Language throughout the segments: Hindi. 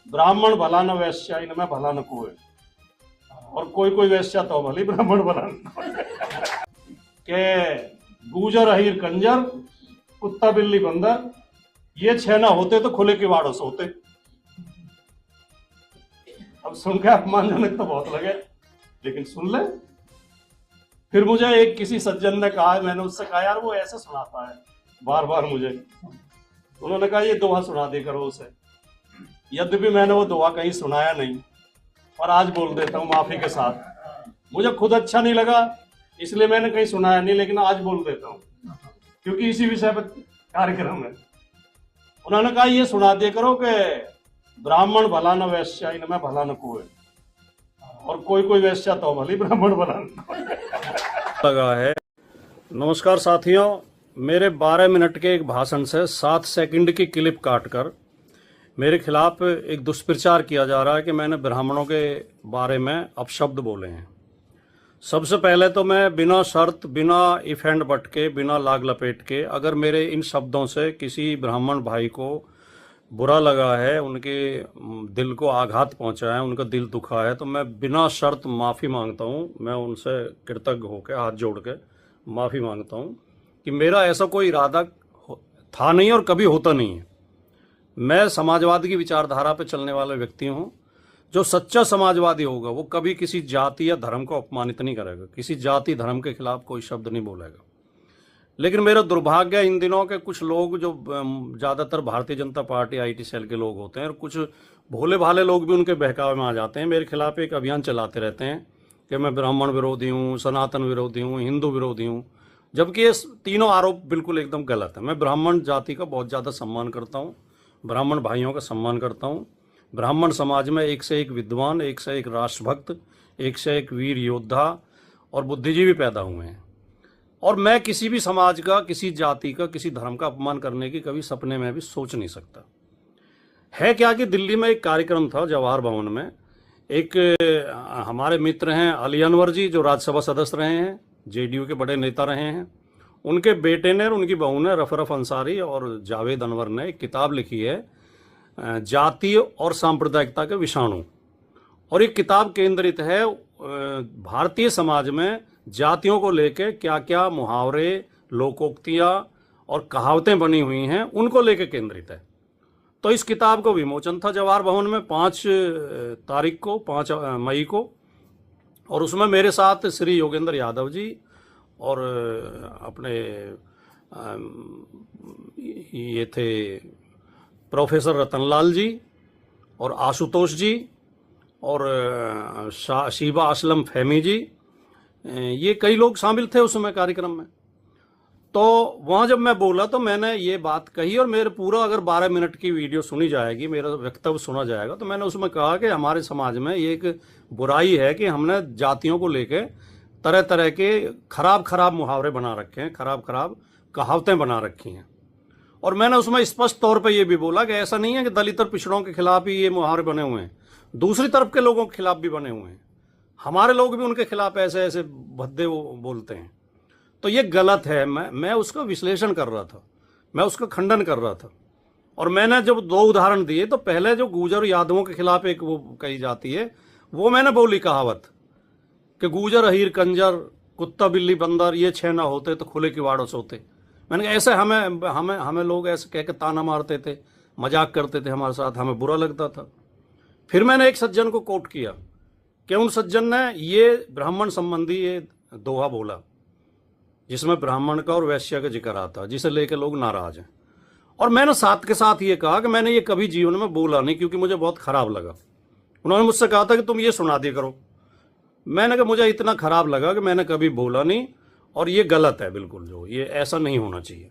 ब्राह्मण भला न वैश्या इनमें भला न कोय, और कोई कोई वैश्या तो भली ब्राह्मण भला न कोय। के गूजर अहीर कंजर कुत्ता बिल्ली बंदर ये छह ना होते तो खुले किवाड़ों सोते। अब सुन के अपमानजनक तो बहुत लगे, लेकिन सुन ले। फिर मुझे एक किसी सज्जन ने कहा, मैंने उससे कहा यार वो ऐसे सुनाता है बार बार मुझे। उन्होंने कहा ये दोहा सुना दे करो उसे। यद्यपि मैंने वो दोहा कहीं सुनाया नहीं, पर आज बोल देता हूँ माफी के साथ। मुझे खुद अच्छा नहीं लगा इसलिए मैंने कहीं सुनाया नहीं, लेकिन आज बोल देता हूँ क्योंकि इसी विषय पर कार्यक्रम है। उन्होंने कहा ये सुना दे करो कि ब्राह्मण भला न वैश्या इनमें भला न कोय, और कोई कोई वैश्या तो भली ब्राह्मण भला न कोय। लगा है। नमस्कार साथियों, मेरे 12 मिनट के एक भाषण से 7 सेकंड की क्लिप काटकर मेरे खिलाफ एक दुष्प्रचार किया जा रहा है कि मैंने ब्राह्मणों के बारे में अपशब्द बोले हैं। सबसे पहले तो मैं बिना शर्त, बिना इफ एंड बट के, बिना लाग लपेट के, अगर मेरे इन शब्दों से किसी ब्राह्मण भाई को बुरा लगा है, उनके दिल को आघात पहुंचा है, उनका दिल दुखा है, तो मैं बिना शर्त माफ़ी मांगता हूं। मैं उनसे कृतज्ञ होकर हाथ जोड़ के माफ़ी मांगता हूं कि मेरा ऐसा कोई इरादा था नहीं और कभी होता नहीं है। मैं समाजवाद की विचारधारा पर चलने वाला व्यक्ति हूं। जो सच्चा समाजवादी होगा वो कभी किसी जाति या धर्म को अपमानित नहीं करेगा, किसी जाति धर्म के खिलाफ कोई शब्द नहीं बोलेगा। लेकिन मेरा दुर्भाग्य इन दिनों के कुछ लोग, जो ज़्यादातर Bharatiya Janata party IT cell के लोग होते हैं, और कुछ भोले भाले लोग भी उनके बहकावे में आ जाते हैं, मेरे खिलाफ एक अभियान चलाते रहते हैं कि मैं ब्राह्मण विरोधी हूँ, सनातन विरोधी हूँ, हिंदू विरोधी हूँ, जबकि ये तीनों आरोप बिल्कुल एकदम गलत है। मैं ब्राह्मण जाति का बहुत ज़्यादा सम्मान करता हूँ, ब्राह्मण भाइयों का सम्मान करता हूँ। ब्राह्मण समाज में एक से एक विद्वान, एक से एक राष्ट्रभक्त, एक से एक वीर योद्धा और बुद्धिजीवी पैदा हुए हैं, और मैं किसी भी समाज का, किसी जाति का, किसी धर्म का अपमान करने की कभी सपने में भी सोच नहीं सकता। है क्या कि दिल्ली में एक कार्यक्रम था जवाहर भवन में। एक हमारे मित्र हैं अली अनवर जी, जो राज्यसभा सदस्य रहे हैं, जेडीयू के बड़े नेता रहे हैं। उनके बेटे ने और उनकी बहू ने, रफरफ अंसारी और जावेद अनवर ने एक किताब लिखी है, जाति और सांप्रदायिकता के विषाणु। और ये किताब केंद्रित है भारतीय समाज में जातियों को लेकर क्या क्या मुहावरे, लोकोक्तियाँ और कहावतें बनी हुई हैं, उनको लेकर केंद्रित है। तो इस किताब को विमोचन था जवाहर भवन में 5 तारीख को, 5 मई को, और उसमें मेरे साथ श्री योगेंद्र यादव जी और अपने ये थे प्रोफेसर रतनलाल जी और आशुतोष जी और शीबा असलम फहमी जी, ये कई लोग शामिल थे उसमें कार्यक्रम में। तो वहाँ जब मैं बोला तो मैंने ये बात कही, और मेरे पूरा अगर 12 मिनट की वीडियो सुनी जाएगी, मेरा वक्तव्य सुना जाएगा, तो मैंने उसमें कहा कि हमारे समाज में ये एक बुराई है कि हमने जातियों को लेके तरह तरह के खराब खराब मुहावरे बना रखे हैं, खराब खराब कहावतें बना रखी हैं। और मैंने उसमें स्पष्ट तौर पे ये भी बोला कि ऐसा नहीं है कि दलित और पिछड़ों के खिलाफ ही ये मुहावरे बने हुए हैं, दूसरी तरफ के लोगों के खिलाफ भी बने हुए हैं। हमारे लोग भी उनके खिलाफ ऐसे ऐसे भद्दे वो बोलते हैं, तो ये गलत है। मैं उसका विश्लेषण कर रहा था, मैं उसका खंडन कर रहा था। और मैंने जब 2 उदाहरण दिए, तो पहले जो गूजर यादवों के खिलाफ एक वो कही जाती है, वो मैंने बोली कहावत कि गूजर अहीर कंजर कुत्ता बिल्ली बंदर ये 6 ना होते तो खुले किवाड़ों सोते। मैंने कहा ऐसे हमें लोग ऐसे कह के ताना मारते थे, मजाक करते थे हमारे साथ, हमें बुरा लगता था। फिर मैंने एक सज्जन को कोट किया कि उन सज्जन ने ये ब्राह्मण संबंधी ये दोहा बोला जिसमें ब्राह्मण का और वैश्य का जिक्र आता, जिसे लेके लोग नाराज हैं। और मैंने साथ के साथ ये कहा कि मैंने ये कभी जीवन में बोला नहीं, क्योंकि मुझे बहुत खराब लगा। उन्होंने मुझसे कहा था कि तुम ये सुना दिया करो। मैंने कहा मुझे इतना खराब लगा कि मैंने कभी बोला नहीं, और ये गलत है बिल्कुल, जो ये ऐसा नहीं होना चाहिए।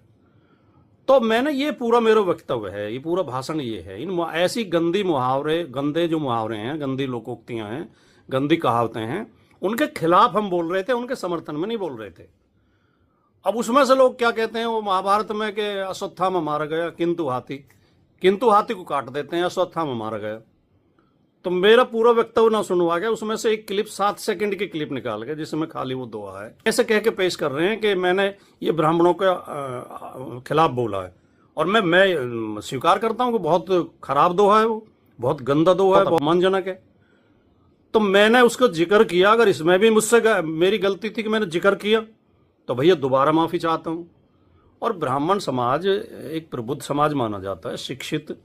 तो मैंने ये पूरा मेरा वक्तव्य है, ये पूरा भाषण ये है। इन ऐसी गंदी मुहावरे, गंदे जो मुहावरे हैं, गंदी लोकोक्तियां हैं, गंदी कहावतें हैं, उनके खिलाफ हम बोल रहे थे, उनके समर्थन में नहीं बोल रहे थे। अब उसमें से लोग क्या कहते हैं, वो महाभारत में कि अश्वत्थामा मारा गया किंतु हाथी को काट देते हैं, अश्वत्थामा मारा गया। तो मेरा पूरा वक्तव्य ना सुनवा के उसमें से एक क्लिप 7 सेकंड की क्लिप निकाल के, जिसमें खाली वो दोहा है, ऐसे कह के पेश कर रहे हैं कि मैंने ये ब्राह्मणों के खिलाफ बोला है। और मैं स्वीकार करता हूँ कि बहुत खराब दोहा है वो, बहुत गंदा दो है, बहुत अपमानजनक है। तो मैंने उसको जिक्र किया, अगर इसमें भी मुझसे मेरी गलती थी कि मैंने जिक्र किया, तो भैया दोबारा माफ़ी चाहता हूँ। और ब्राह्मण समाज एक प्रबुद्ध समाज माना जाता है, शिक्षित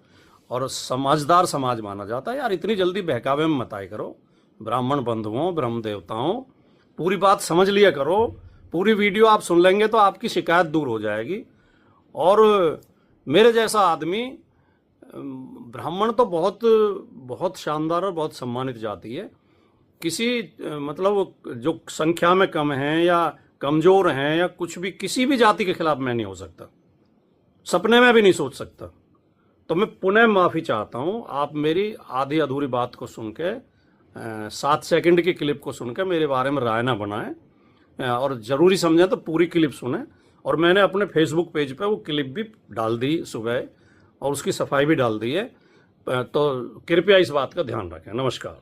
और समझदार समाज माना जाता है। यार इतनी जल्दी बहकावे में मत आए करो। ब्राह्मण बंधुओं, ब्रह्म देवताओं, पूरी बात समझ लिया करो। पूरी वीडियो आप सुन लेंगे तो आपकी शिकायत दूर हो जाएगी। और मेरे जैसा आदमी, ब्राह्मण तो बहुत बहुत शानदार और बहुत सम्मानित जाति है। किसी मतलब जो संख्या में कम हैं या कमजोर हैं या कुछ भी, किसी भी जाति के खिलाफ मैं नहीं हो सकता, सपने में भी नहीं सोच सकता। तो मैं पुनः माफ़ी चाहता हूँ। आप मेरी आधी अधूरी बात को सुन के, 7 सेकंड की क्लिप को सुन के मेरे बारे में राय ना बनाएं, और ज़रूरी समझें तो पूरी क्लिप सुने। और मैंने अपने फेसबुक पेज पे वो क्लिप भी डाल दी सुबह, और उसकी सफाई भी डाल दी है। तो कृपया इस बात का ध्यान रखें। नमस्कार।